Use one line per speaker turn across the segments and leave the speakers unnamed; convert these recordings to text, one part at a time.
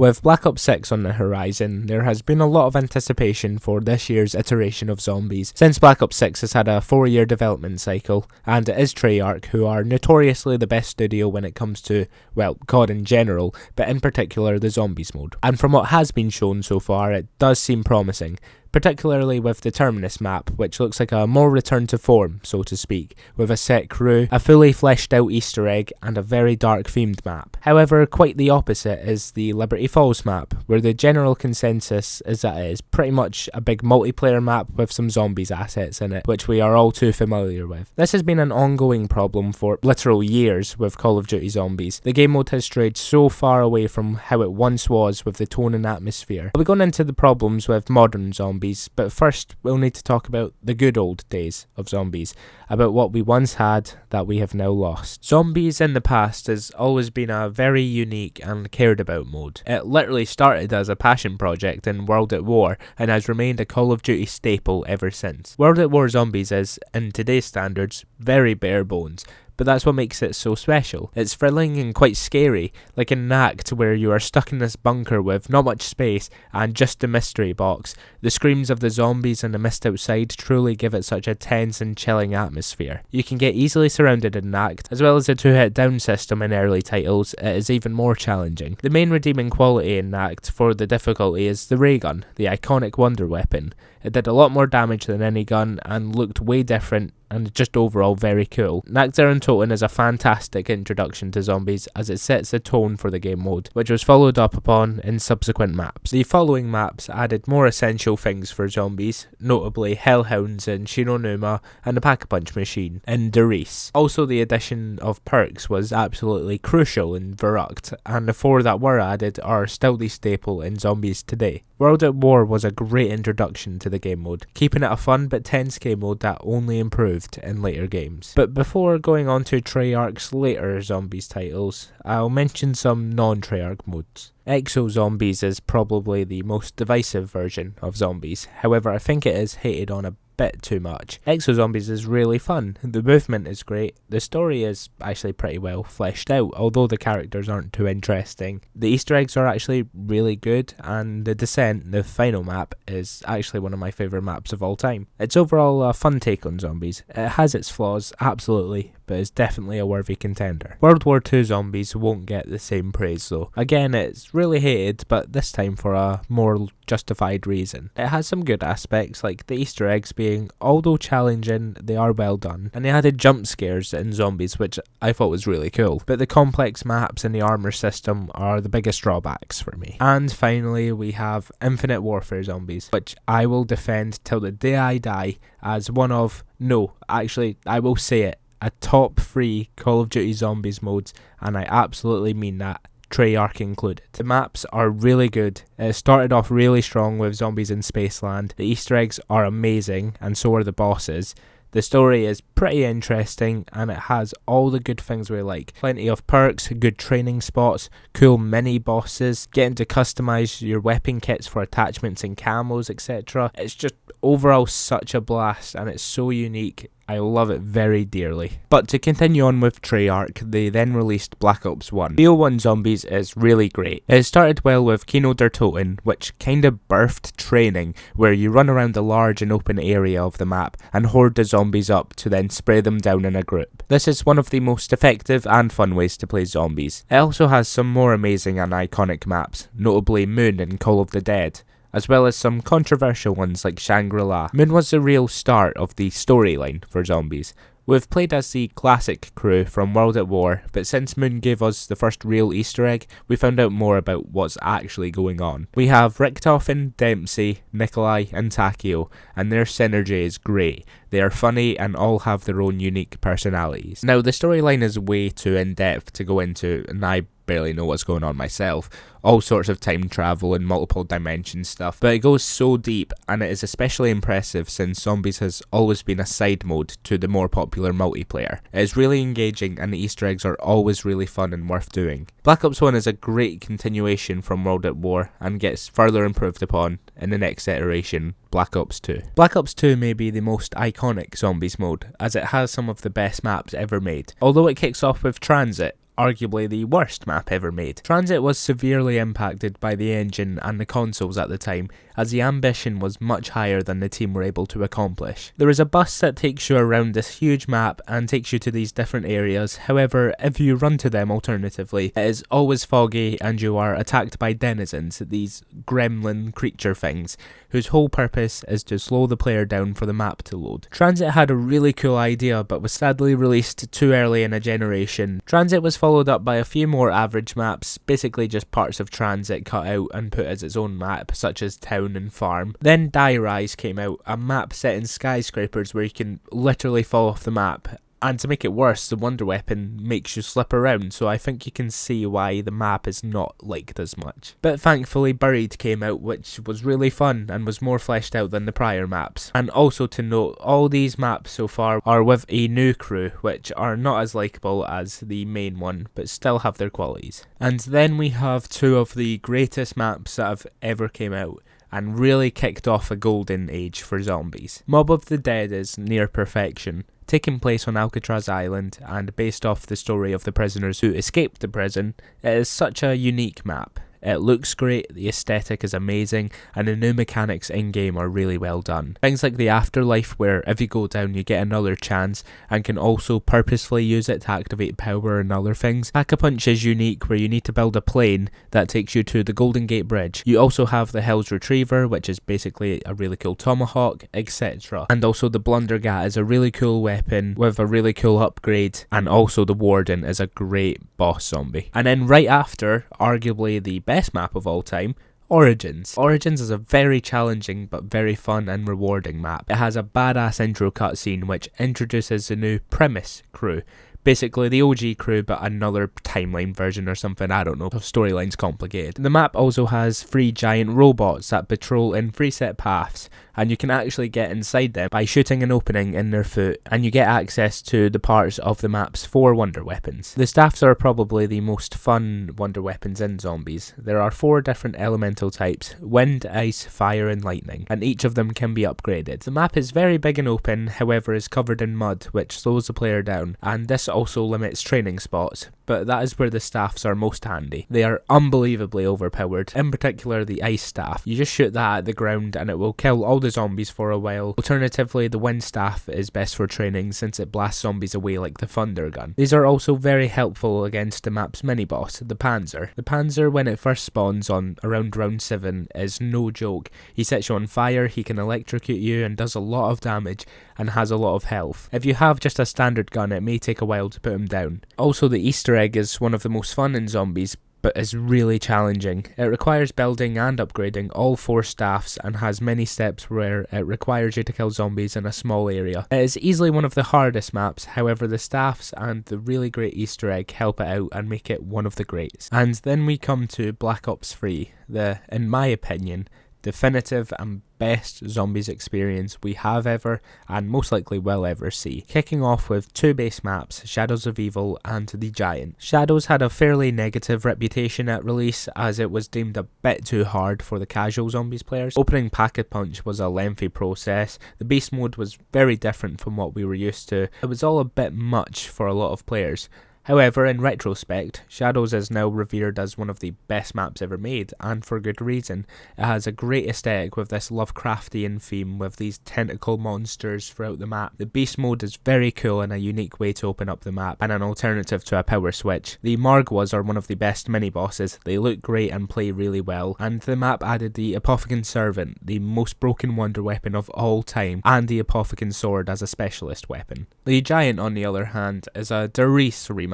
With Black Ops 6 on the horizon, there has been a lot of anticipation for this year's iteration of Zombies, since Black Ops 6 has had a 4-year development cycle, and it is Treyarch, who are notoriously the best studio when it comes to, well, COD in general, but in particular the Zombies mode. And from what has been shown so far, it does seem promising, particularly with the Terminus map, which looks like a more return to form, so to speak, with a set crew, a fully fleshed out Easter egg, and a very dark themed map. However, quite the opposite is the Liberty Falls map, where the general consensus is that it is pretty much a big multiplayer map with some zombies assets in it, which we are all too familiar with. This has been an ongoing problem for literal years with Call of Duty Zombies. The game mode has strayed so far away from how it once was with the tone and atmosphere. I'll be going into the problems with modern zombies, but first we'll need to talk about the good old days of Zombies, about what we once had that we have now lost. Zombies in the past has always been a very unique and cared about mode. It literally started as a passion project in World at War and has remained a Call of Duty staple ever since. World at War Zombies is, in today's standards, very bare bones, but that's what makes it so special. It's thrilling and quite scary, like in an act where you are stuck in this bunker with not much space and just a mystery box. The screams of the zombies and the mist outside truly give it such a tense and chilling atmosphere. You can get easily surrounded in an act, as well as the 2-hit down system in early titles. It is even more challenging. The main redeeming quality in act for the difficulty is the ray gun, the iconic wonder weapon. It did a lot more damage than any gun and looked way different and just overall very cool. Nacht Toten is a fantastic introduction to zombies as it sets the tone for the game mode, which was followed up upon in subsequent maps. The following maps added more essential things for zombies, notably Hellhounds in Shironuma and the Pack-a-Punch machine in Derice. Also, the addition of perks was absolutely crucial in Verrucht, and the 4 that were added are still the staple in zombies today. World at War was a great introduction to the game mode, keeping it a fun but tense game mode that only improved in later games. But before going on to Treyarch's later Zombies titles, I'll mention some non-Treyarch modes. Exo Zombies is probably the most divisive version of Zombies, however I think it is hated on a bit too much. Exo Zombies is really fun, the movement is great, the story is actually pretty well fleshed out, although the characters aren't too interesting. The Easter eggs are actually really good, and the Descent, the final map, is actually one of my favourite maps of all time. It's overall a fun take on zombies. It has its flaws, absolutely, but is definitely a worthy contender. World War II Zombies won't get the same praise though. Again, it's really hated, but this time for a more justified reason. It has some good aspects, like the Easter eggs being, although challenging, they are well done, and they added jump scares in Zombies, which I thought was really cool. But the complex maps and the armor system are the biggest drawbacks for me. And finally, we have Infinite Warfare Zombies, which I will defend till the day I die as one of, no, actually, I will say it, a top 3 Call of Duty Zombies modes, and I absolutely mean that, Treyarch included. The maps are really good. It started off really strong with Zombies in Spaceland. The Easter eggs are amazing, and so are the bosses. The story is pretty interesting, and it has all the good things we like. Plenty of perks, good training spots, cool mini bosses, getting to customise your weapon kits for attachments and camos, etc. It's just overall such a blast, and it's so unique. I love it very dearly. But to continue on with Treyarch, they then released Black Ops 1. BO1 Zombies is really great. It started well with Kino der Toten, which kinda birthed training, where you run around the large and open area of the map and horde the zombies up to then spray them down in a group. This is one of the most effective and fun ways to play zombies. It also has some more amazing and iconic maps, notably Moon in Call of the Dead, as well as some controversial ones like Shangri-La. Moon was the real start of the storyline for zombies. We've played as the classic crew from World at War, but since Moon gave us the first real Easter egg, we found out more about what's actually going on. We have Richtofen, Dempsey, Nikolai and Takio, and their synergy is great. They are funny and all have their own unique personalities. Now, the storyline is way too in-depth to go into, and I barely know what's going on myself. All sorts of time travel and multiple dimension stuff, but it goes so deep, and it is especially impressive since Zombies has always been a side mode to the more popular multiplayer. It is really engaging, and the Easter eggs are always really fun and worth doing. Black Ops 1 is a great continuation from World at War and gets further improved upon in the next iteration, Black Ops 2. Black Ops 2 may be the most iconic Zombies mode, as it has some of the best maps ever made. Although it kicks off with Transit, arguably the worst map ever made. Transit was severely impacted by the engine and the consoles at the time, as the ambition was much higher than the team were able to accomplish. There is a bus that takes you around this huge map and takes you to these different areas. However, if you run to them alternatively, it is always foggy and you are attacked by denizens, these gremlin creature things, whose whole purpose is to slow the player down for the map to load. Transit had a really cool idea, but was sadly released too early in a generation. Transit was followed up by a few more average maps, basically just parts of Transit cut out and put as its own map, such as Town and Farm. Then Die Rise came out, a map set in skyscrapers where you can literally fall off the map. And to make it worse, the wonder weapon makes you slip around, so I think you can see why the map is not liked as much. But thankfully Buried came out, which was really fun and was more fleshed out than the prior maps. And also to note, all these maps so far are with a new crew, which are not as likeable as the main one, but still have their qualities. And then we have two of the greatest maps that have ever came out, and really kicked off a golden age for zombies. Mob of the Dead is near perfection, taking place on Alcatraz Island and based off the story of the prisoners who escaped the prison. It is such a unique map. It looks great, the aesthetic is amazing, and the new mechanics in-game are really well done. Things like the afterlife, where if you go down you get another chance, and can also purposefully use it to activate power and other things. Pack-a-Punch is unique, where you need to build a plane that takes you to the Golden Gate Bridge. You also have the Hell's Retriever, which is basically a really cool tomahawk, etc. And also the Blundergat is a really cool weapon with a really cool upgrade, and also the Warden is a great boss zombie. And then right after, arguably the best map of all time, Origins. Origins is a very challenging but very fun and rewarding map. It has a badass intro cutscene which introduces the new Premise crew. Basically the OG crew but another timeline version or something, I don't know, the storyline's complicated. The map also has 3 giant robots that patrol in preset paths, and you can actually get inside them by shooting an opening in their foot, and you get access to the parts of the map's 4 wonder weapons. The staffs are probably the most fun wonder weapons in zombies. There are 4 different elemental types: wind, ice, fire and lightning, and each of them can be upgraded. The map is very big and open, however is covered in mud, which slows the player down, and this also limits training spots, but that is where the staffs are most handy. They are unbelievably overpowered, in particular the ice staff. You just shoot that at the ground and it will kill all the zombies for a while. Alternatively, the wind staff is best for training since it blasts zombies away like the thunder gun. These are also very helpful against the map's mini-boss, the Panzer. The Panzer, when it first spawns on around round 7, is no joke. He sets you on fire, he can electrocute you and does a lot of damage and has a lot of health. If you have just a standard gun, it may take a while to put him down. Also, the Easter egg is one of the most fun in zombies, but is really challenging. It requires building and upgrading all 4 staffs and has many steps where it requires you to kill zombies in a small area. It is easily one of the hardest maps, however the staffs and the really great Easter egg help it out and make it one of the greats. And then we come to Black Ops 3, the, in my opinion, definitive and best zombies experience we have ever and most likely will ever see. Kicking off with 2 base maps, Shadows of Evil and The Giant. Shadows had a fairly negative reputation at release as it was deemed a bit too hard for the casual zombies players. Opening Pack-a-Punch was a lengthy process. The beast mode was very different from what we were used to. It was all a bit much for a lot of players. However, in retrospect, Shadows is now revered as one of the best maps ever made, and for good reason. It has a great aesthetic with this Lovecraftian theme with these tentacle monsters throughout the map. The beast mode is very cool and a unique way to open up the map, and an alternative to a power switch. The Margwas are one of the best mini-bosses. They look great and play really well, and the map added the Apothicon Servant, the most broken wonder weapon of all time, and the Apothicon Sword as a specialist weapon. The Giant, on the other hand, is a Darius remaster,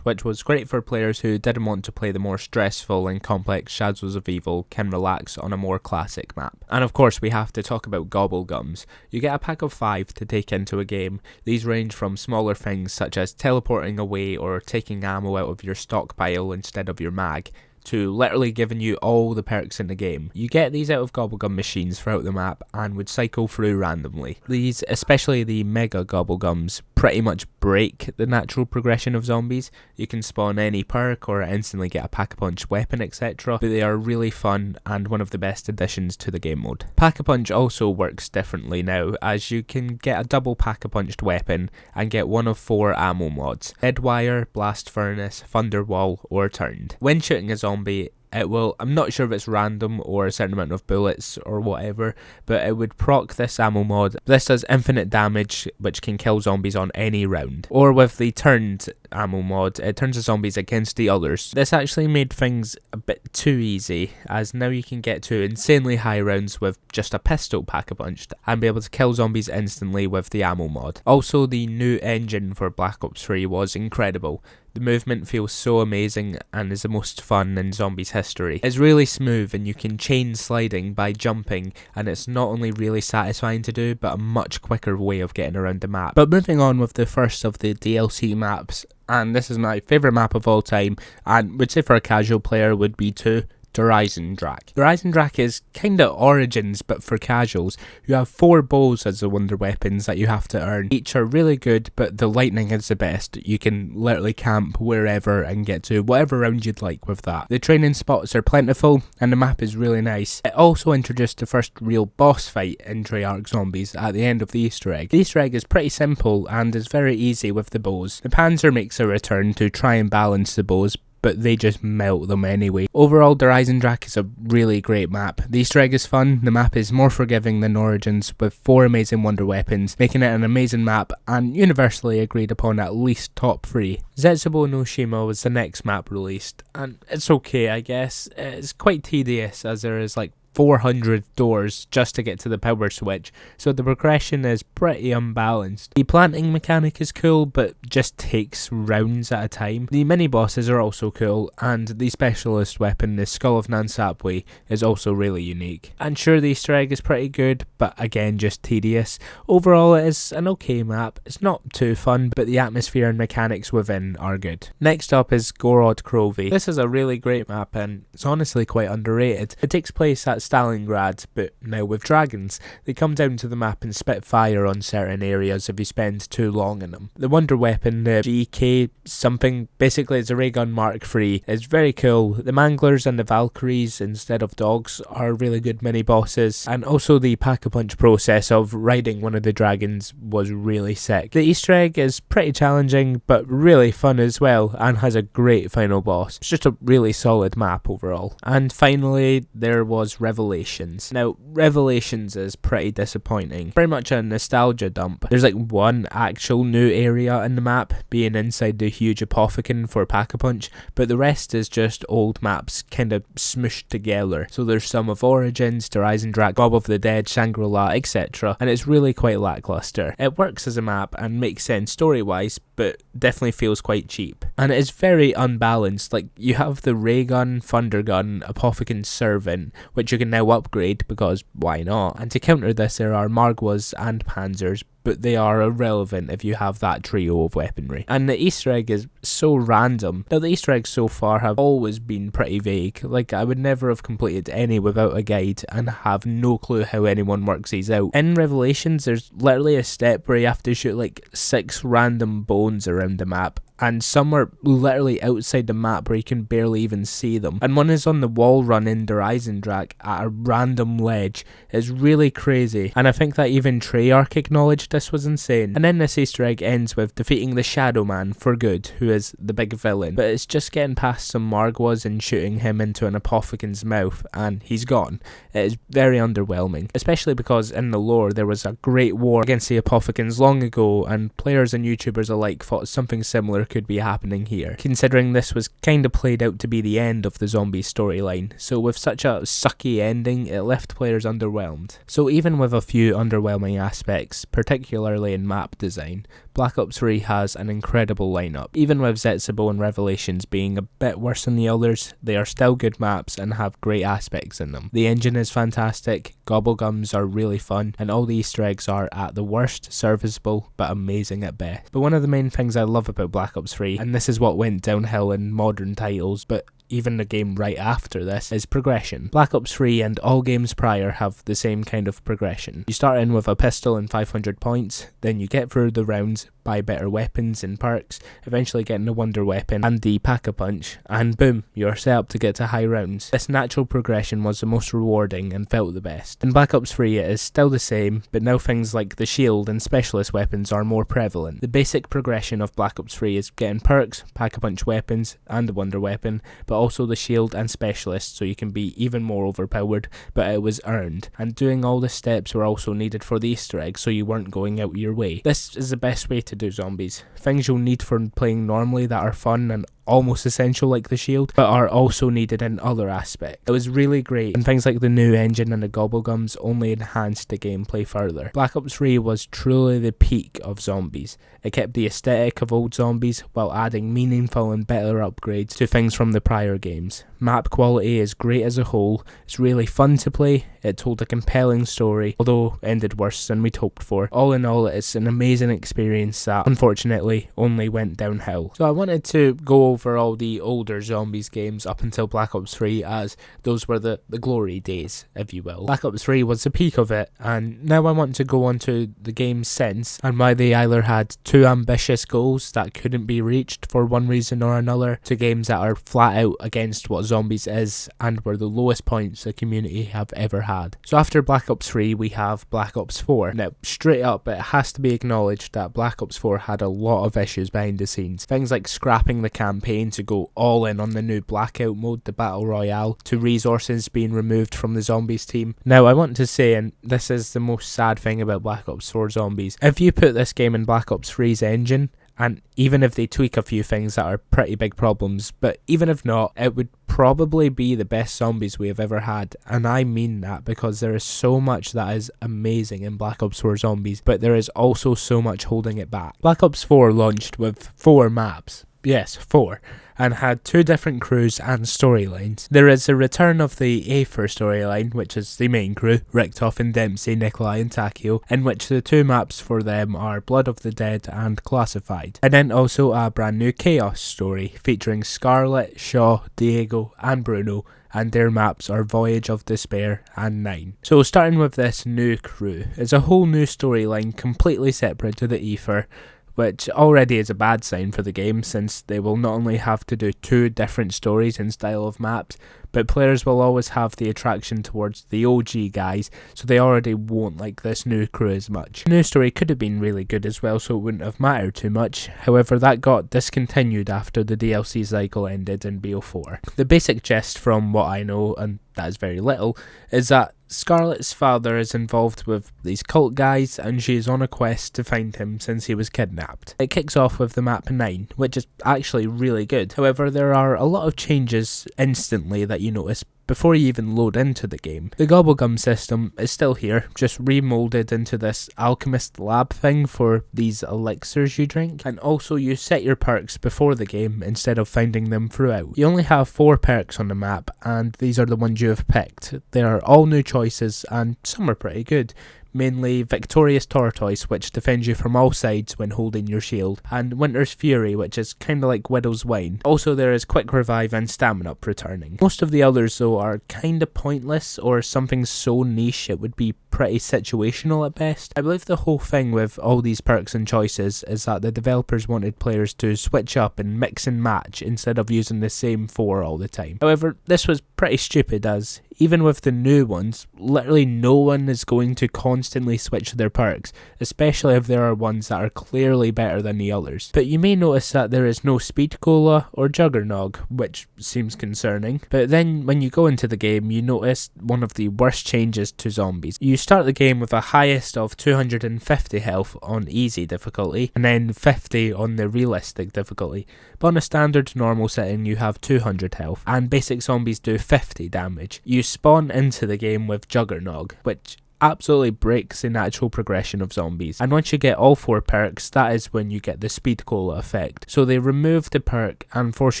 which was great for players who didn't want to play the more stressful and complex Shadows of Evil, can relax on a more classic map. And of course we have to talk about Gobblegums. You get a pack of 5 to take into a game. These range from smaller things such as teleporting away or taking ammo out of your stockpile instead of your mag, to literally giving you all the perks in the game. You get these out of Gobblegum machines throughout the map and would cycle through randomly. These, especially the Mega Gobblegums, pretty much break the natural progression of zombies. You can spawn any perk or instantly get a Pack-a-Punch weapon, etc. But they are really fun and one of the best additions to the game mode. Pack-a-Punch also works differently now, as you can get a double Pack-a-Punched weapon and get one of 4 ammo mods: Deadwire, Blast Furnace, Thunderwall, or Turned. When shooting a zombie, it will, I'm not sure if it's random or a certain amount of bullets or whatever, but it would proc this ammo mod. This does infinite damage, which can kill zombies on any round. Or with the Turned ammo mod, it turns the zombies against the others. This actually made things a bit too easy, as now you can get to insanely high rounds with just a pistol Pack-a-Punched and be able to kill zombies instantly with the ammo mod. Also, the new engine for Black Ops 3 was incredible. The movement feels so amazing and is the most fun in Zombies history. It's really smooth and you can chain sliding by jumping, and it's not only really satisfying to do, but a much quicker way of getting around the map. But moving on with the first of the DLC maps, and this is my favourite map of all time, and would say for a casual player would be the Horizon Drac. The Horizon Drac is kinda Origins, but for casuals. You have 4 bows as the wonder weapons that you have to earn. Each are really good, but the lightning is the best. You can literally camp wherever and get to whatever round you'd like with that. The training spots are plentiful, and the map is really nice. It also introduced the first real boss fight in Treyarch Zombies at the end of the Easter egg. The Easter egg is pretty simple and is very easy with the bows. The Panzer makes a return to try and balance the bows, but they just melt them anyway. Overall, the Horizon Drac is a really great map. The Easter egg is fun, the map is more forgiving than Origins, with 4 amazing wonder weapons, making it an amazing map and universally agreed upon at least top 3. Zetsubo no Shima was the next map released, and it's okay I guess. It's quite tedious as there is like 400 doors just to get to the power switch, so the progression is pretty unbalanced. The planting mechanic is cool, but just takes rounds at a time. The mini bosses are also cool, and the specialist weapon, the Skull of Nansapwe, is also really unique. And sure, the Easter egg is pretty good, but again just tedious. Overall, it is an okay map. It's not too fun, but the atmosphere and mechanics within are good. Next up is Gorod Krovi. This is a really great map, and it's honestly quite underrated. It takes place at Stalingrad, but now with dragons. They come down to the map and spit fire on certain areas if you spend too long in them. The wonder weapon, the GK something, basically it's a ray gun Mark III, is very cool. The Manglers and the Valkyries instead of dogs are really good mini bosses, and also the Pack-a-Punch process of riding one of the dragons was really sick. The Easter egg is pretty challenging but really fun as well, and has a great final boss. It's just a really solid map overall. And finally there was Revelations. Now, Revelations is pretty disappointing. Pretty much a nostalgia dump. There's like one actual new area in the map, being inside the huge Apothecon for Pack-a-Punch, but the rest is just old maps kind of smooshed together. So there's some of Origins, Horizon Drac, Bob of the Dead, Shangri-La, etc. And it's really quite lackluster. It works as a map and makes sense story-wise, but definitely feels quite cheap. And it is very unbalanced. Like, you have the Ray Gun, Thunder Gun, Apothecon Servant, which you can now upgrade because why not? And to counter this, there are Margwas and Panzers, but they are irrelevant if you have that trio of weaponry. And the Easter egg is so random. Now, the Easter eggs so far have always been pretty vague. Like, I would never have completed any without a guide and have no clue how anyone works these out. In Revelations, there's literally a step where you have to shoot like 6 random bones around the map, and some are literally outside the map where you can barely even see them. And one is on the wall run in Horizon Drac at a random ledge. It's really crazy, and I think that even Treyarch acknowledged this was insane. And then this Easter egg ends with defeating the Shadow Man for good, who is the big villain. But it's just getting past some Margwas and shooting him into an Apothecon's mouth, and he's gone. It is very underwhelming, especially because in the lore there was a great war against the Apothecons long ago, and players and YouTubers alike thought something similar could be happening here, considering this was kinda played out to be the end of the zombie storyline. So with such a sucky ending, it left players underwhelmed. So even with a few underwhelming aspects, particularly in map design, Black Ops 3 has an incredible lineup. Even with Zetsubo and Revelations being a bit worse than the others, they are still good maps and have great aspects in them. The engine is fantastic, gobblegums are really fun, and all the Easter eggs are at the worst serviceable but amazing at best. But one of the main things I love about Black Ops 3, and this is what went downhill in modern titles, but even the game right after this, is progression. Black Ops 3 and all games prior have the same kind of progression. You start in with a pistol and 500 points, then you get through the rounds games, buy better weapons and perks, eventually getting the Wonder Weapon and the Pack-a-Punch, and boom, you're set up to get to high rounds. This natural progression was the most rewarding and felt the best. In Black Ops 3 it is still the same, but now things like the shield and specialist weapons are more prevalent. The basic progression of Black Ops 3 is getting perks, Pack-a-Punch weapons, and the Wonder Weapon, but also the shield and specialist, so you can be even more overpowered, but it was earned. And doing all the steps were also needed for the Easter eggs, so you weren't going out your way. This is the best way to do zombies. Things you'll need for playing normally that are fun and almost essential like the shield, but are also needed in other aspects. It was really great, and things like the new engine and the gobblegums only enhanced the gameplay further. Black Ops 3 was truly the peak of zombies. It kept the aesthetic of old zombies while adding meaningful and better upgrades to things from the prior games. Map quality is great as a whole, it's really fun to play, it told a compelling story, although ended worse than we'd hoped for. All in all, it's an amazing experience that unfortunately only went downhill. So I wanted to go over all the older zombies games up until Black Ops 3, as those were the glory days, if you will. Black Ops 3 was the peak of it, and now I want to go on to the games since, and why they either had too ambitious goals that couldn't be reached for one reason or another, to games that are flat out against what zombies is and were the lowest points the community have ever had. So after Black Ops 3 we have Black Ops 4. Now straight up it has to be acknowledged that Black Ops 4 had a lot of issues behind the scenes. Things like scrapping the campaign to go all in on the new Blackout mode, the Battle Royale, to resources being removed from the zombies team. Now I want to say, and this is the most sad thing about Black Ops 4 zombies, if you put this game in Black Ops 3's engine, and even if they tweak a few things that are pretty big problems, but even if not, it would probably be the best zombies we have ever had, and I mean that because there is so much that is amazing in Black Ops 4 Zombies, but there is also so much holding it back. Black Ops 4 launched with 4 maps. Yes, 4. And had 2 different crews and storylines. There is a return of the Aether storyline, which is the main crew, Richtoff and Dempsey, Nikolai and Takio, in which the 2 maps for them are Blood of the Dead and Classified. And then also a brand new Chaos story, featuring Scarlet, Shaw, Diego and Bruno, and their maps are Voyage of Despair and 9. So starting with this new crew, it's a whole new storyline completely separate to the Aether, which already is a bad sign for the game, since they will not only have to do 2 different stories and style of maps, but players will always have the attraction towards the OG guys, so they already won't like this new crew as much. The new story could have been really good as well, so it wouldn't have mattered too much, however that got discontinued after the DLC cycle ended in BO4. The basic gist from what I know, and that is very little, is that Scarlet's father is involved with these cult guys and she is on a quest to find him since he was kidnapped. It kicks off with the map 9, which is actually really good. However, there are a lot of changes instantly that you notice before you even load into the game. The Gobblegum system is still here, just remolded into this alchemist lab thing for these elixirs you drink, and also you set your perks before the game instead of finding them throughout. You only have 4 perks on the map, and these are the ones you have picked. They are all new choices, and some are pretty good. Mainly Victorious Tortoise, which defends you from all sides when holding your shield, and Winter's Fury, which is kinda like Widow's Wine. Also there is Quick Revive and Stamina Up returning. Most of the others though are kinda pointless, or something so niche it would be pretty situational at best. I believe the whole thing with all these perks and choices is that the developers wanted players to switch up and mix and match instead of using the same 4 all the time. However, this was pretty stupid, as even with the new ones, literally no one is going to constantly switch their perks, especially if there are ones that are clearly better than the others. But you may notice that there is no Speed Cola or Juggernog, which seems concerning. But then when you go into the game, you notice one of the worst changes to zombies. You start the game with a highest of 250 health on easy difficulty, and then 50 on the realistic difficulty. But on a standard normal setting you have 200 health, and basic zombies do 50 damage. You spawn into the game with Juggernog, which absolutely breaks the natural progression of zombies. And once you get all 4 perks, that is when you get the Speed Cola effect. So they remove the perk and force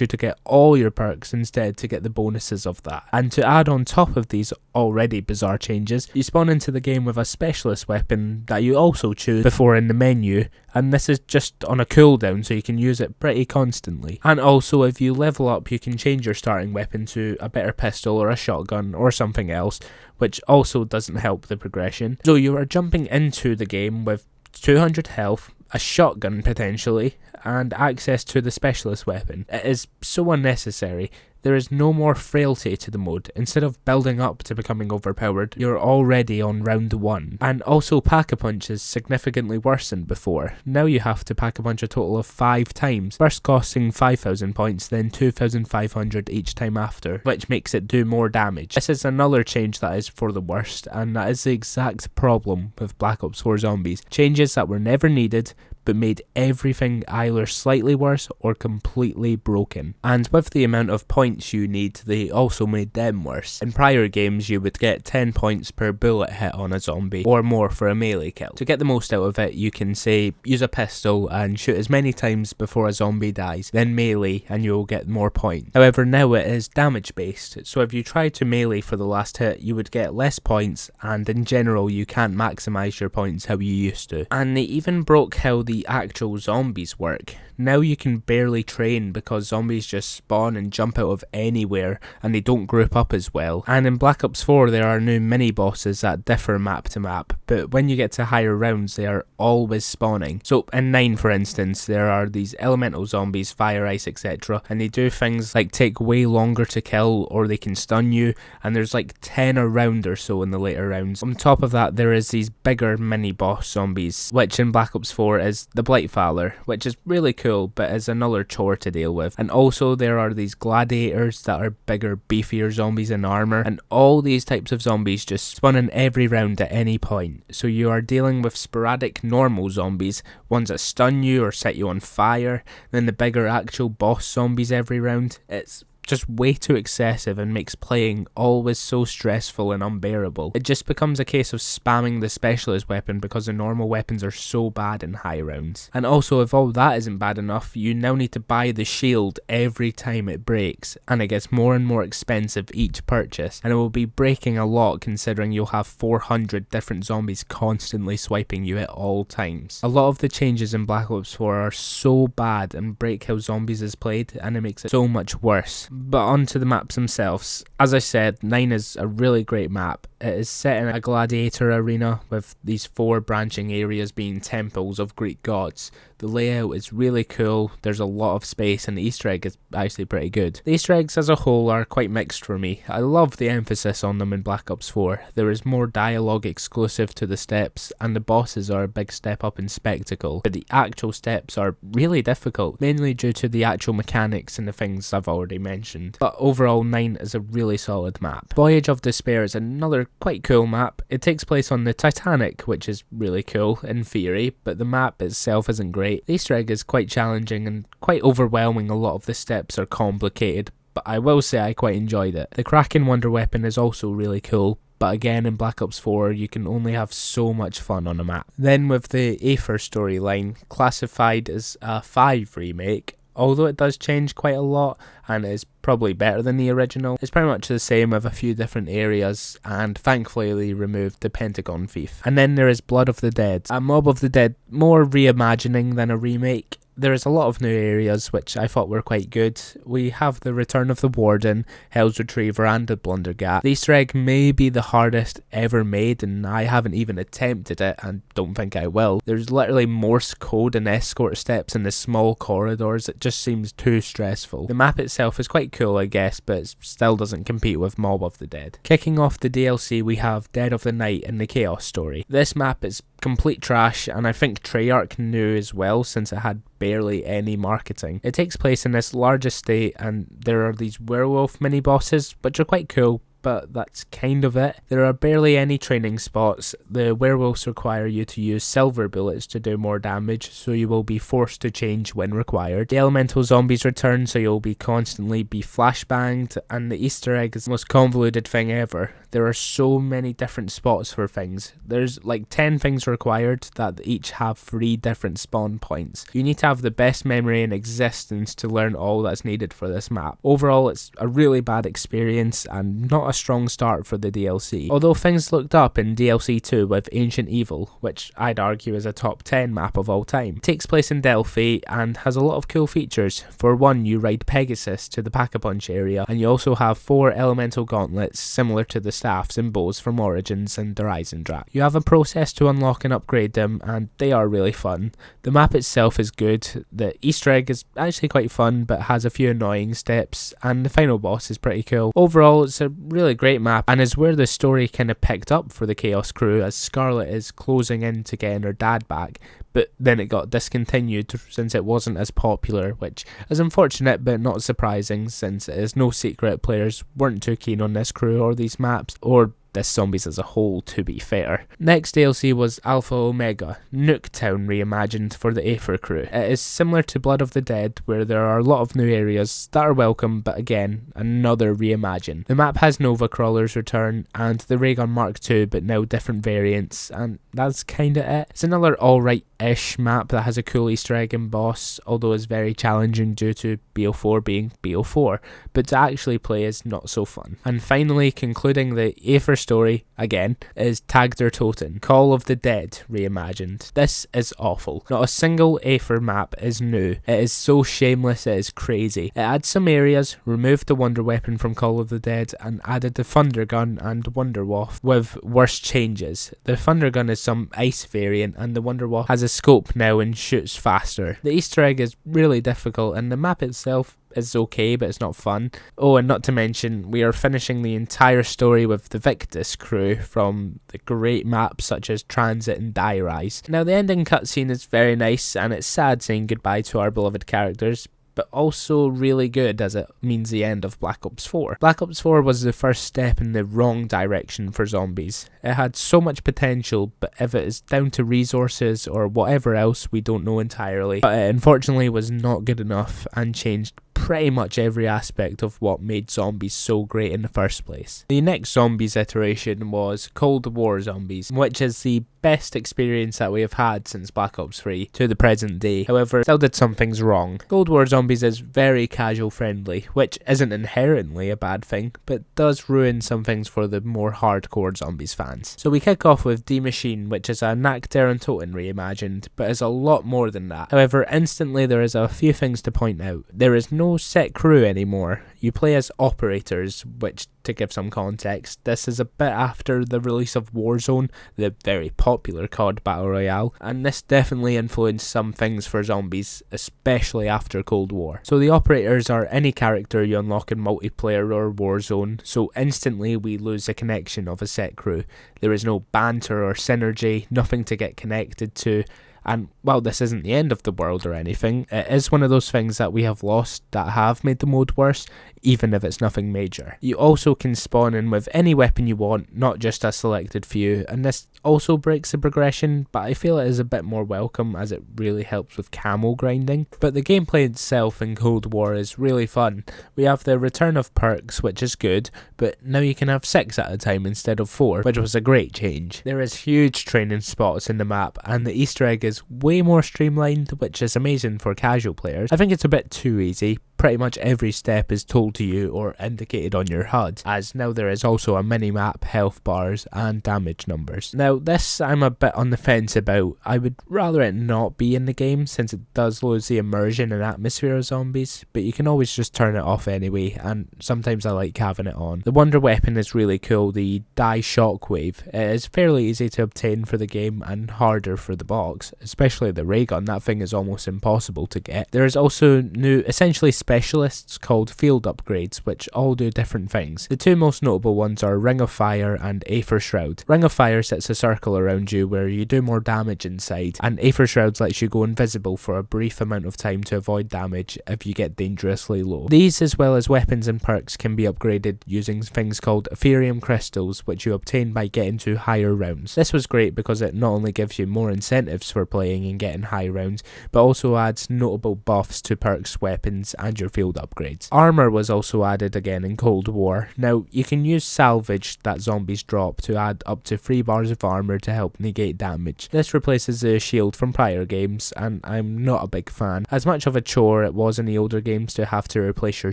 you to get all your perks instead to get the bonuses of that. And to add on top of these already bizarre changes, you spawn into the game with a specialist weapon that you also choose before in the menu, and this is just on a cooldown so you can use it pretty constantly. And also if you level up you can change your starting weapon to a better pistol or a shotgun or something else, which also doesn't help the progression. So you are jumping into the game with 200 health, a shotgun potentially, and access to the specialist weapon. It is so unnecessary. There is no more frailty to the mode. Instead of building up to becoming overpowered, you're already on round 1. And also Pack-a-Punch is significantly worse than before. Now you have to Pack-a-Punch a total of 5 times, first costing 5,000 points, then 2,500 each time after, which makes it do more damage. This is another change that is for the worst, and that is the exact problem with Black Ops 4 Zombies. Changes that were never needed, but made everything either slightly worse or completely broken. And with the amount of points you need, they also made them worse. In prior games you would get 10 points per bullet hit on a zombie, or more for a melee kill. To get the most out of it, you can say use a pistol and shoot as many times before a zombie dies, then melee and you'll get more points. However, now it is damage based, so if you try to melee for the last hit, you would get less points, and in general you can't maximise your points how you used to. And they even broke how the actual zombies work. Now you can barely train because zombies just spawn and jump out of anywhere and they don't group up as well. And in Black Ops 4 there are new mini bosses that differ map to map, but when you get to higher rounds they are always spawning. So in 9 for instance, there are these elemental zombies, fire, ice, etc, and they do things like take way longer to kill, or they can stun you, and there's like 10 around or so in the later rounds. On top of that there is these bigger mini boss zombies, which in Black Ops 4 is the Blightfaller, which is really cool but is another chore to deal with. And also there are these gladiators that are bigger, beefier zombies in armor, and all these types of zombies just spawn in every round at any point. So you are dealing with sporadic normal zombies, ones that stun you or set you on fire, then the bigger actual boss zombies every round. It's just way too excessive and makes playing always so stressful and unbearable. It just becomes a case of spamming the specialist weapon because the normal weapons are so bad in high rounds. And also, if all that isn't bad enough, you now need to buy the shield every time it breaks, and it gets more and more expensive each purchase, and it will be breaking a lot considering you'll have 400 different zombies constantly swiping you at all times. A lot of the changes in Black Ops 4 are so bad and break how zombies is played, and it makes it so much worse. But onto the maps themselves. As I said, 9 is a really great map. It is set in a gladiator arena with these 4 branching areas being temples of Greek gods. The layout is really cool, there's a lot of space, and the Easter egg is actually pretty good. The Easter eggs as a whole are quite mixed for me. I love the emphasis on them in Black Ops 4. There is more dialogue exclusive to the steps, and the bosses are a big step up in spectacle, but the actual steps are really difficult, mainly due to the actual mechanics and the things I've already mentioned. But overall, 9 is a really solid map. Voyage of Despair is another quite cool map. It takes place on the Titanic, which is really cool in theory, but the map itself isn't great. The Easter egg is quite challenging and quite overwhelming. A lot of the steps are complicated, but I will say I quite enjoyed it. The Kraken Wonder Weapon is also really cool, but again in Black Ops 4 you can only have so much fun on a map. Then with the Aether storyline, classified as a 5 remake, although it does change quite a lot and is probably better than the original. It's pretty much the same with a few different areas, and thankfully they removed the Pentagon Thief. And then there is Blood of the Dead, a Mob of the Dead more reimagining than a remake. There is a lot of new areas which I thought were quite good. We have the Return of the Warden, Hell's Retriever and the Blundergat. The Easter egg may be the hardest ever made, and I haven't even attempted it and don't think I will. There's literally Morse code and escort steps in the small corridors. It just seems too stressful. The map itself is quite cool I guess, but it still doesn't compete with Mob of the Dead. Kicking off the DLC we have Dead of the Night and the Chaos Story. This map is complete trash, and I think Treyarch knew as well since it had barely any marketing. It takes place in this large estate and there are these werewolf mini bosses which are quite cool, but that's kind of it. There are barely any training spots. The werewolves require you to use silver bullets to do more damage, so you will be forced to change when required. The elemental zombies return, so you'll be constantly be flashbanged, and the Easter egg is the most convoluted thing ever. There are so many different spots for things. There's like 10 things required that each have 3 different spawn points. You need to have the best memory in existence to learn all that's needed for this map. Overall, it's a really bad experience and not a strong start for the DLC. Although things looked up in DLC 2 with Ancient Evil, which I'd argue is a top 10 map of all time. It takes place in Delphi and has a lot of cool features. For one, you ride Pegasus to the Pack-a-Punch area, and you also have 4 elemental gauntlets similar to the staffs and bows from Origins and the Eisendrache. You have a process to unlock and upgrade them, and they are really fun. The map itself is good, the Easter egg is actually quite fun but has a few annoying steps, and the final boss is pretty cool. Overall, it's a really great map and is where the story kind of picked up for the Chaos crew as Scarlet is closing in to getting her dad back, but then it got discontinued since it wasn't as popular, which is unfortunate but not surprising since it is no secret players weren't too keen on this crew or these maps, or this Zombies as a whole, to be fair. Next DLC was Alpha Omega, Nuketown reimagined for the Aether crew. It is similar to Blood of the Dead, where there are a lot of new areas that are welcome, but again, another reimagine. The map has Nova Crawlers return, and the Raygun Mark II, but now different variants, and that's kinda it. It's another alright-ish map that has a cool Easter egg and boss, although it's very challenging due to BO4 being BO4, but to actually play is not so fun. And finally, concluding the Aether story, again, is Tag der Toten, Call of the Dead reimagined. This is awful. Not a single Aether map is new. It is so shameless it is crazy. It adds some areas, removed the Wonder Weapon from Call of the Dead, and added the Thunder Gun and Wonder Waff with worse changes. The Thunder Gun is some ice variant, and the Wonder Waff has a scope now and shoots faster. The Easter egg is really difficult, and the map itself is okay, but it's not fun. Oh, and not to mention, we are finishing the entire story with the Victus crew from the great maps such as Transit and Die Rise. Now, the ending cutscene is very nice, and it's sad saying goodbye to our beloved characters, but also really good as it means the end of Black Ops 4. Black Ops 4 was the first step in the wrong direction for zombies. It had so much potential, but if it is down to resources or whatever else, we don't know entirely. But it unfortunately was not good enough and changed pretty much every aspect of what made zombies so great in the first place. The next zombies iteration was Cold War Zombies, which is the best experience that we have had since Black Ops 3 to the present day. However, it still did some things wrong. Cold War Zombies is very casual friendly, which isn't inherently a bad thing, but does ruin some things for the more hardcore zombies fans. So we kick off with Die Machine, which is a Nacht der Toten reimagined, but is a lot more than that. However, instantly there is a few things to point out. There is no set crew anymore. You play as operators, which, to give some context, this is a bit after the release of Warzone, the very popular COD Battle Royale, and this definitely influenced some things for zombies, especially after Cold War. So the operators are any character you unlock in multiplayer or Warzone, so instantly we lose the connection of a set crew. There is no banter or synergy, nothing to get connected to. And while this isn't the end of the world or anything, it is one of those things that we have lost that have made the mode worse, even if it's nothing major. You also can spawn in with any weapon you want, not just a selected few, and this also breaks the progression, but I feel it is a bit more welcome as it really helps with camo grinding. But the gameplay itself in Cold War is really fun. We have the return of perks, which is good, but now you can have 6 at a time instead of 4, which was a great change. There is huge training spots in the map, and the Easter egg is way more streamlined, which is amazing for casual players. I think it's a bit too easy. Pretty much every step is told to you or indicated on your HUD, as now there is also a mini-map, health bars, and damage numbers. Now this I'm a bit on the fence about. I would rather it not be in the game since it does lose the immersion and atmosphere of zombies, but you can always just turn it off anyway, and sometimes I like having it on. The Wonder Weapon is really cool, the Die Shockwave. It is fairly easy to obtain for the game and harder for the box, especially the ray gun. That thing is almost impossible to get. There is also new, essentially specialists called field upgrades, which all do different things. The two most notable ones are Ring of Fire and Aether Shroud. Ring of Fire sets a circle around you where you do more damage inside, and Aether Shroud lets you go invisible for a brief amount of time to avoid damage if you get dangerously low. These, as well as weapons and perks, can be upgraded using things called Ethereum Crystals, which you obtain by getting to higher rounds. This was great because it not only gives you more incentives for playing and getting high rounds, but also adds notable buffs to perks, weapons, and your field upgrades. Armor was also added again in Cold War. Now, you can use salvage that zombies drop to add up to 3 bars of armor to help negate damage. This replaces the shield from prior games, and I'm not a big fan. As much of a chore it was in the older games to have to replace your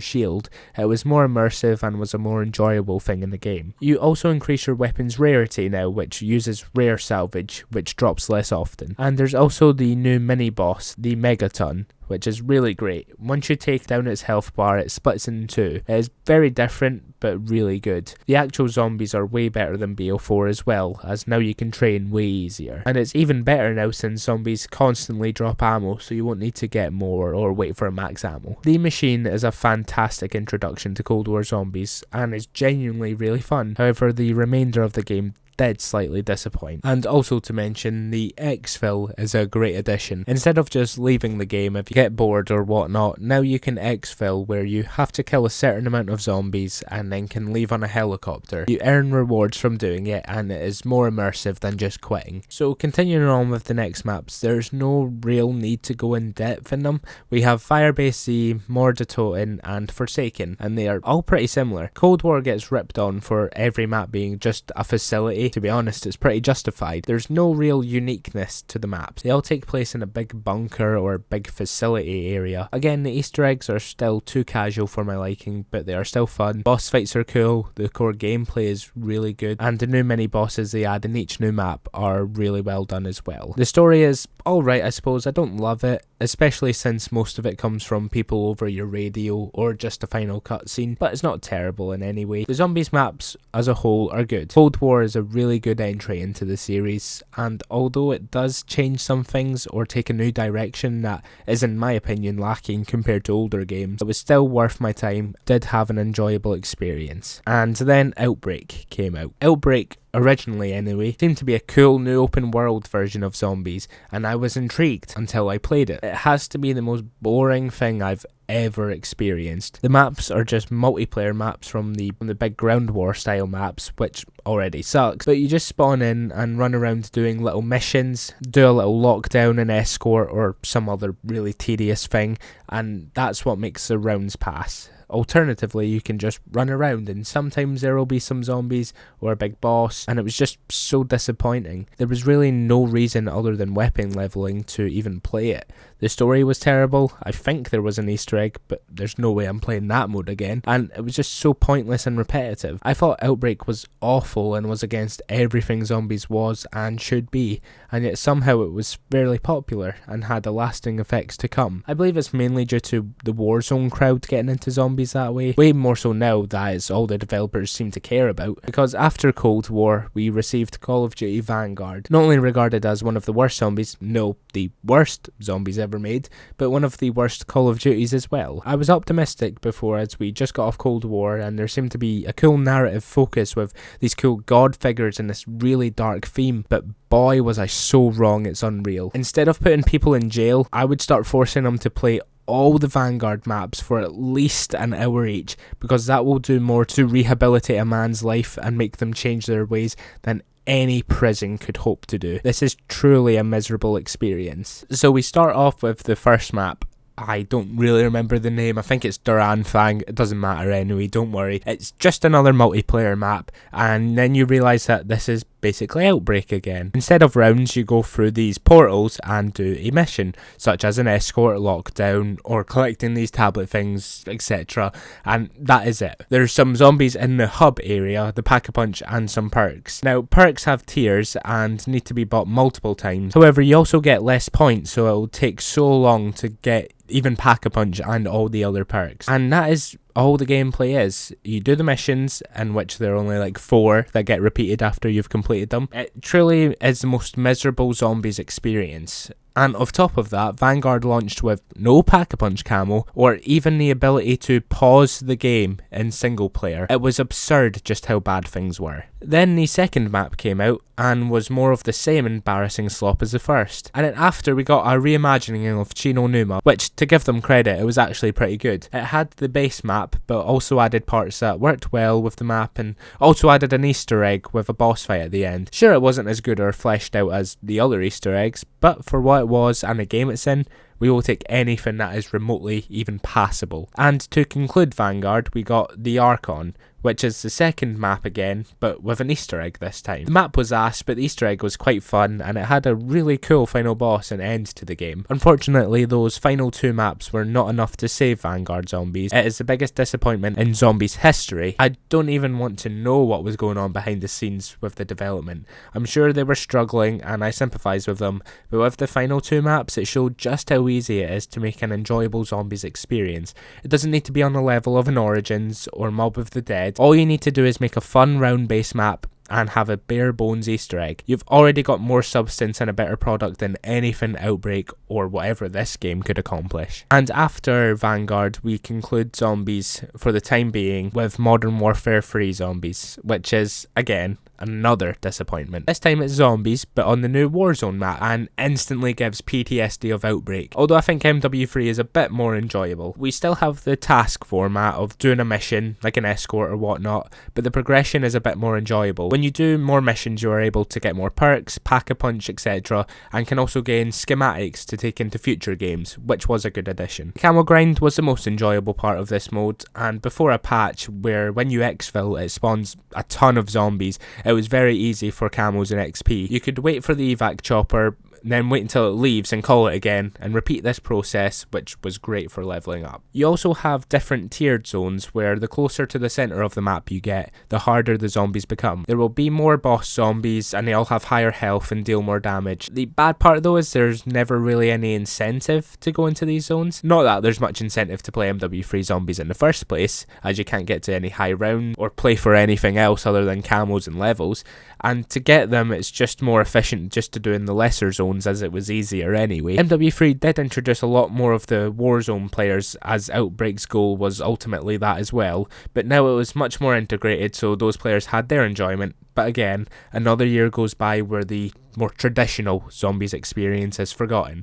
shield, it was more immersive and was a more enjoyable thing in the game. You also increase your weapon's rarity now, which uses rare salvage, which drops less often. And there's also the new mini-boss, the Megaton, which is really great. Once you take down its health bar, it splits in two. It is very different, but really good. The actual zombies are way better than BO4 as well, as now you can train way easier. And it's even better now since zombies constantly drop ammo, so you won't need to get more or wait for a max ammo. The machine is a fantastic introduction to Cold War zombies, and is genuinely really fun. However, the remainder of the game did slightly disappoint. And also to mention, the exfil is a great addition. Instead of just leaving the game if you get bored or whatnot, now you can exfil where you have to kill a certain amount of zombies and then can leave on a helicopter. You earn rewards from doing it, and it is more immersive than just quitting. So continuing on with the next maps, there's no real need to go in depth in them. We have Firebase Z, Mordatoten and Forsaken, and they are all pretty similar. Cold War gets ripped on for every map being just a facility. To be honest, it's pretty justified. There's no real uniqueness to the maps. They all take place in a big bunker or big facility area. Again, the Easter eggs are still too casual for my liking, but they are still fun. Boss fights are cool, the core gameplay is really good, and the new mini bosses they add in each new map are really well done as well. The story is alright, I suppose. I don't love it, especially since most of it comes from people over your radio or just a final cutscene, but it's not terrible in any way. The zombies maps as a whole are good. Cold War is a really good entry into the series, and although it does change some things or take a new direction that is in my opinion lacking compared to older games, it was still worth my time, did have an enjoyable experience. And then Outbreak came out. Outbreak, originally anyway, seemed to be a cool new open world version of zombies, and I was intrigued until I played it. It has to be the most boring thing I've ever experienced. The maps are just multiplayer maps from the big ground war style maps, which already sucks, but you just spawn in and run around doing little missions, do a little lockdown and escort or some other really tedious thing, and that's what makes the rounds pass. Alternatively, you can just run around and sometimes there will be some zombies or a big boss, and it was just so disappointing. There was really no reason other than weapon leveling to even play it. The story was terrible. I think there was an Easter egg, but there's no way I'm playing that mode again, and it was just so pointless and repetitive. I thought Outbreak was awful and was against everything zombies was and should be, and yet somehow it was fairly popular and had the lasting effects to come. I believe it's mainly due to the Warzone crowd getting into zombies that way, way more so now that is all the developers seem to care about, because after Cold War we received Call of Duty Vanguard, not only regarded as one of the worst zombies, no, the worst zombies ever made, but one of the worst Call of Duties as well. I was optimistic before, as we just got off Cold War and there seemed to be a cool narrative focus with these cool god figures and this really dark theme, but boy was I so wrong, it's unreal. Instead of putting people in jail, I would start forcing them to play all the Vanguard maps for at least an hour each, because that will do more to rehabilitate a man's life and make them change their ways than any prison could hope to do. This is truly a miserable experience. So we start off with the first map. I don't really remember the name. I think it's Duran Fang. It doesn't matter anyway, don't worry. It's just another multiplayer map, and then you realise that this is basically Outbreak again. Instead of rounds, you go through these portals and do a mission, such as an escort, lockdown, or collecting these tablet things, etc. And that is it. There's some zombies in the hub area, the Pack-a-Punch, and some perks. Now, perks have tiers and need to be bought multiple times. However, you also get less points, so it will take so long to get even Pack-a-Punch and all the other perks. And that is all the gameplay is. You do the missions, in which there are only like 4 that get repeated after you've completed them. It truly is the most miserable zombies experience. And on top of that, Vanguard launched with no Pack-a-Punch camo, or even the ability to pause the game in single player. It was absurd just how bad things were. Then the second map came out, and was more of the same embarrassing slop as the first. And then after, we got a reimagining of Chino Numa, which, to give them credit, it was actually pretty good. It had the base map, but also added parts that worked well with the map, and also added an Easter egg with a boss fight at the end. Sure, it wasn't as good or fleshed out as the other Easter eggs, but for what it was and the game it's in, we will take anything that is remotely even passable. And to conclude Vanguard, we got the Archon, which is the second map again, but with an Easter egg this time. The map was ass, but the Easter egg was quite fun, and it had a really cool final boss and end to the game. Unfortunately, those final 2 maps were not enough to save Vanguard Zombies. It is the biggest disappointment in Zombies history. I don't even want to know what was going on behind the scenes with the development. I'm sure they were struggling, and I sympathise with them, but with the final 2 maps, it showed just how easy it is to make an enjoyable Zombies experience. It doesn't need to be on the level of an Origins or Mob of the Dead. All you need to do is make a fun round base map and have a bare bones Easter egg. You've already got more substance and a better product than anything Outbreak or whatever this game could accomplish. And after Vanguard, we conclude Zombies for the time being with Modern Warfare 3 Zombies, which is, again, another disappointment. This time it's zombies, but on the new Warzone map, and instantly gives PTSD of Outbreak. Although I think MW3 is a bit more enjoyable. We still have the task format of doing a mission, like an escort or whatnot, but the progression is a bit more enjoyable. When you do more missions, you are able to get more perks, pack-a-punch, etc., and can also gain schematics to take into future games, which was a good addition. Camel grind was the most enjoyable part of this mode, and before a patch where when you exfil it spawns a ton of zombies, it was very easy for camos and XP. You could wait for the evac chopper, then wait until it leaves and call it again, and repeat this process, which was great for leveling up. You also have different tiered zones where the closer to the centre of the map you get, the harder the zombies become. There will be more boss zombies, and they all have higher health and deal more damage. The bad part though is there's never really any incentive to go into these zones. Not that there's much incentive to play MW3 zombies in the first place, as you can't get to any high round or play for anything else other than camos and levels, and to get them it's just more efficient just to do in the lesser zones, as it was easier anyway. MW3 did introduce a lot more of the Warzone players, as Outbreak's goal was ultimately that as well, but now it was much more integrated, so those players had their enjoyment. But again, another year goes by where the more traditional Zombies experience is forgotten.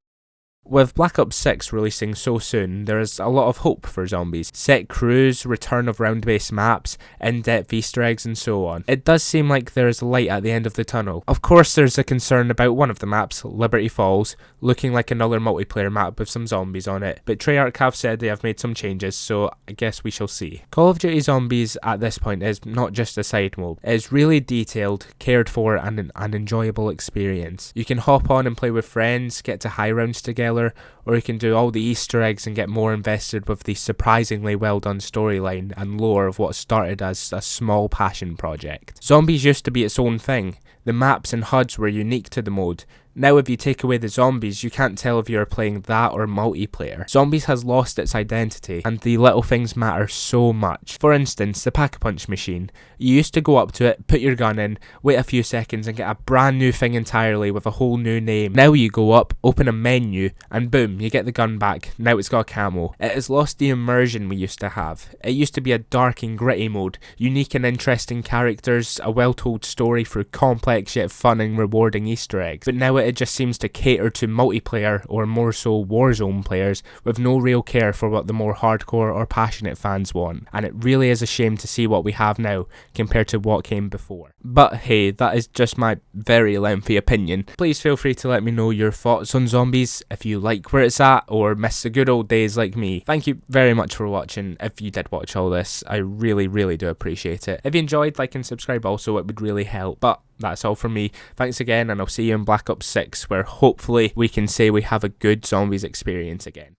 With Black Ops 6 releasing so soon, there is a lot of hope for Zombies. Set crews, return of round-based maps, in-depth Easter eggs and so on. It does seem like there is a light at the end of the tunnel. Of course there's a concern about one of the maps, Liberty Falls, looking like another multiplayer map with some zombies on it, but Treyarch have said they have made some changes, so I guess we shall see. Call of Duty Zombies at this point is not just a side mode. It is really detailed, cared for, and an enjoyable experience. You can hop on and play with friends, get to high rounds together, or you can do all the Easter eggs and get more invested with the surprisingly well done storyline and lore of what started as a small passion project. Zombies used to be its own thing. The maps and HUDs were unique to the mode. Now if you take away the zombies, you can't tell if you are playing that or multiplayer. Zombies has lost its identity, and the little things matter so much. For instance, the pack-a-punch machine. You used to go up to it, put your gun in, wait a few seconds and get a brand new thing entirely with a whole new name. Now you go up, open a menu, and boom, you get the gun back. Now it's got a camo. It has lost the immersion we used to have. It used to be a dark and gritty mode, unique and interesting characters, a well-told story through complex yet fun and rewarding Easter eggs. But now it just seems to cater to multiplayer, or more so Warzone players, with no real care for what the more hardcore or passionate fans want, and it really is a shame to see what we have now compared to what came before. But hey, that is just my very lengthy opinion. Please feel free to let me know your thoughts on Zombies, if you like where it's at or miss the good old days like me. Thank you very much for watching. If you did watch all this, I really do appreciate it. If you enjoyed, like and subscribe also, it would really help. But that's all from me. Thanks again, and I'll see you in Black Ops 6, where hopefully we can say we have a good Zombies experience again.